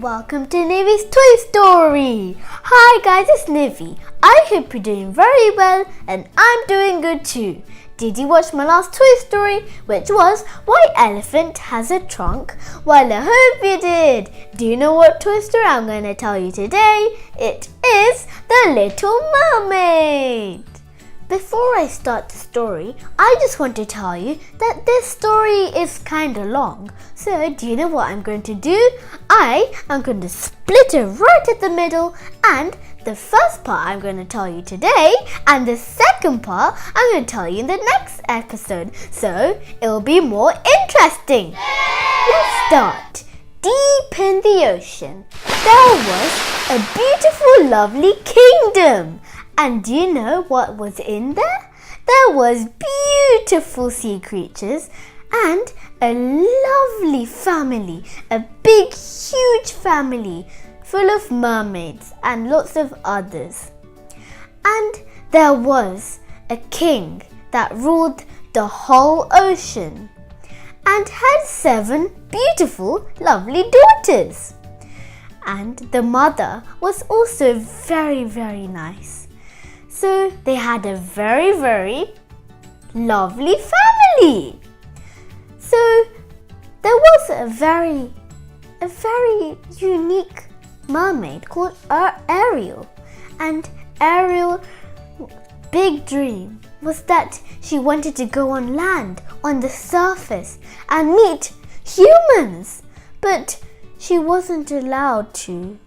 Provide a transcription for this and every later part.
Welcome to Nivi's Toy Story! Hi guys, it's Nivi. I hope you're doing very well and I'm doing good too. Did you watch my last Toy Story, which was Why Elephant Has a Trunk? Well, I hope you did. Do you know what Toy Story I'm going to tell you today? It is The Little Mermaid. Before I start the story, I just want to tell you that this story is kinda long. So, do you know what I'm going to do? I am going to split it right at the middle, and the first part I'm going to tell you today, and the second part I'm going to tell you in the next episode. So, it'll be more interesting. Let's start. Deep in the ocean, there was a beautiful, lovely kingdom. And do you know what was in there? There was beautiful sea creatures and a lovely family, a big, huge family full of mermaids and lots of others. And there was a king that ruled the whole ocean and had 7 beautiful, lovely daughters. And the mother was also very, very nice. So they had a very, very lovely family. So there was a very unique mermaid called Ariel. And Ariel's big dream was that she wanted to go on land, on the surface, and meet humans. But she wasn't allowed to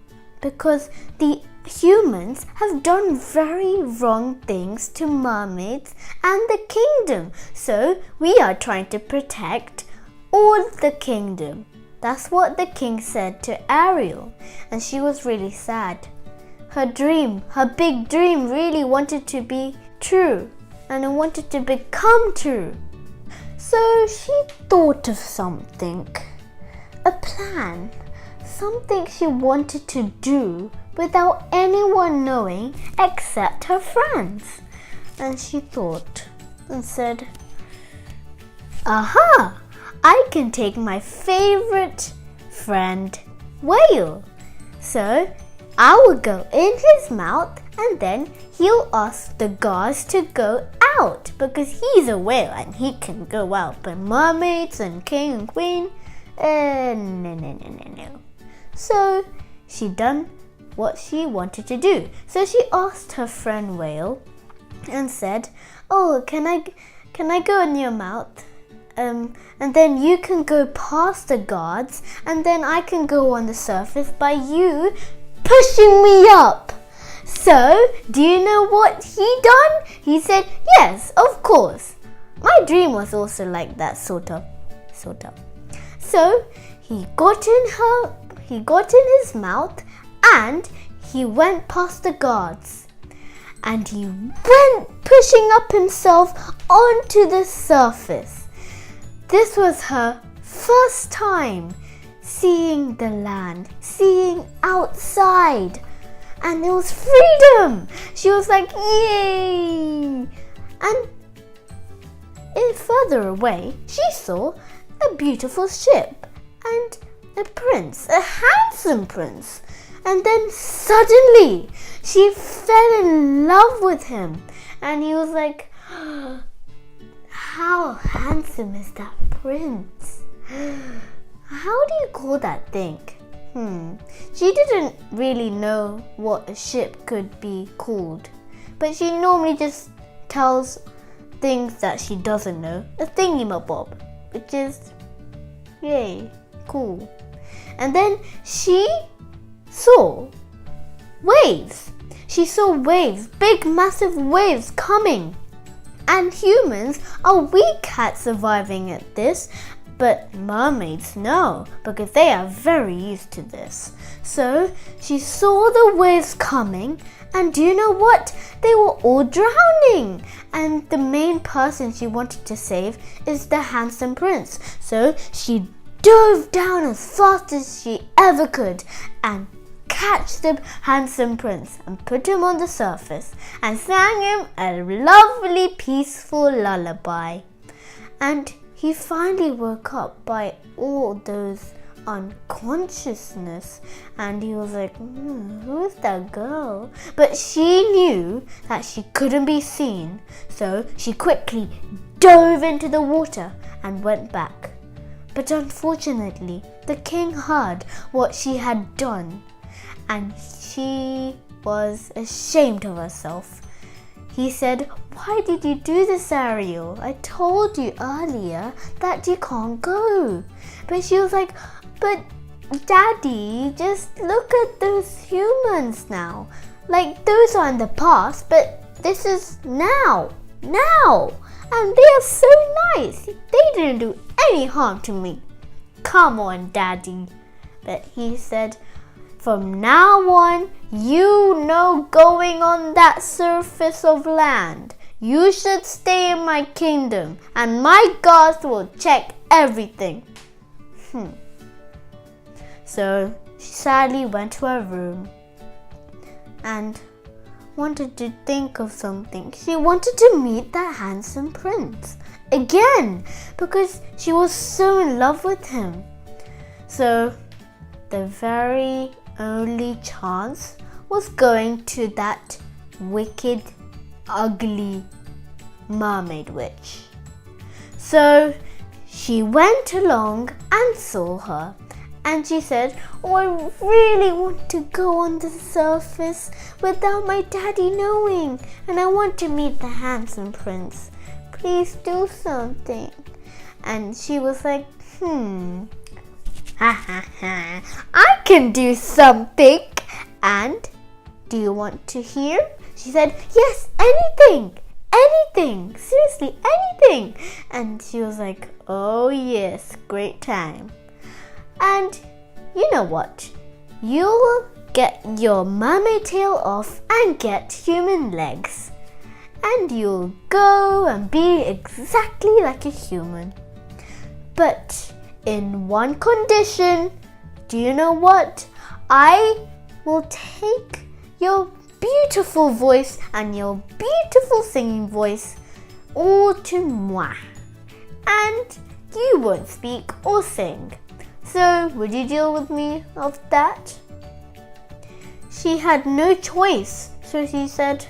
because the humans have done very wrong things to mermaids and the kingdom. So we are trying to protect all the kingdom. That's what the king said to Ariel. And she was really sad. Her dream, her big dream really wanted to be true. And it wanted to become true. So she thought of something. A plan. Something she wanted to do without anyone knowing except her friends. And she thought and said, aha, I can take my favorite friend, Whale. So I will go in his mouth and then he'll ask the guards to go out because he's a whale and he can go out. But mermaids and king and queen, no. So she done what she wanted to do. So she asked her friend Whale and said, oh, can I go in your mouth? And then you can go past the guards and then I can go on the surface by you pushing me up. So, do you know what he done? He said, yes, of course. My dream was also like that, sort of. So, he got in his mouth and he went past the guards and he went pushing up himself onto the surface. This was her first time seeing the land, seeing outside, and it was freedom. She was like, yay! And further away, she saw a beautiful ship and a prince, a handsome prince. And then suddenly she fell in love with him. And he was like, how handsome is that prince? How do you call that thing? She didn't really know what a ship could be called. But she normally just tells things that she doesn't know. A thingy-mabob, which is, yay, cool. And then she saw waves. She saw waves, big massive waves coming. And humans are weak at surviving at this, but mermaids no, because they are very used to this. So she saw the waves coming, and do you know what? They were all drowning. And the main person she wanted to save is the handsome prince. So she dove down as fast as she ever could and catch the handsome prince and put him on the surface and sang him a lovely peaceful lullaby. And he finally woke up by all those unconsciousness, and he was like, who's that girl? But she knew that she couldn't be seen, so she quickly dove into the water and went back. But unfortunately, the king heard what she had done, and she was ashamed of herself. He said, "Why did you do this, Ariel? I told you earlier that you can't go." But she was like, "But Daddy, just look at those humans now. Like, those are in the past, but this is now. And they are so nice. They didn't do any harm to me. Come on, Daddy." But he said, "From now on, going on that surface of land. You should stay in my kingdom, and my guards will check everything." So she sadly went to her room and wanted to think of something. She wanted to meet that handsome prince again because she was so in love with him. So the very only chance was going to that wicked, ugly mermaid witch. So she went along and saw her, and she said, "Oh, I really want to go on the surface without my daddy knowing, and I want to meet the handsome prince. Please do something." And she was like, I can do something. And do you want to hear? She said, "Yes, anything. Seriously, anything." And she was like, "Oh yes, great time. And you know what? You'll get your mermaid tail off and get human legs. And you'll go and be exactly like a human. But in one condition. Do you know what? I will take your beautiful voice and your beautiful singing voice all to moi. And you won't speak or sing. So would you deal with me of that?" She had no choice. So she said,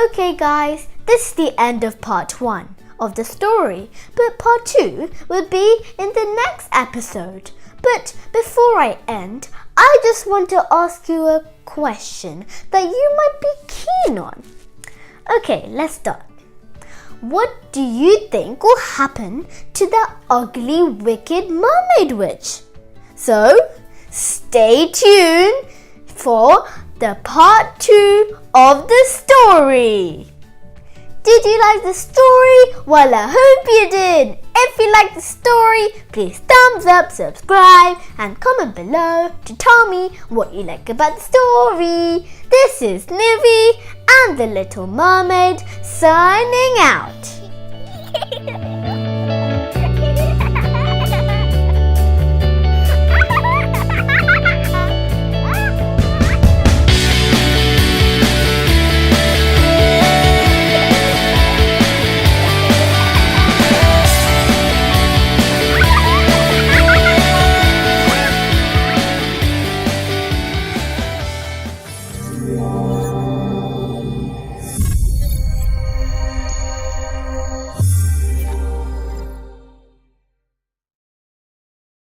Okay guys, this is the end of part 1 of the story, but part 2 will be in the next episode. But before I end, I just want to ask you a question that you might be keen on. Okay, let's start. What do you think will happen to the ugly, wicked mermaid witch? So, stay tuned for the part 2 of the story. Did you like the story? Well, I hope you did. If you like the story, please thumbs up, subscribe, and comment below to tell me what you like about the story. This is Nivi and the Little Mermaid signing out.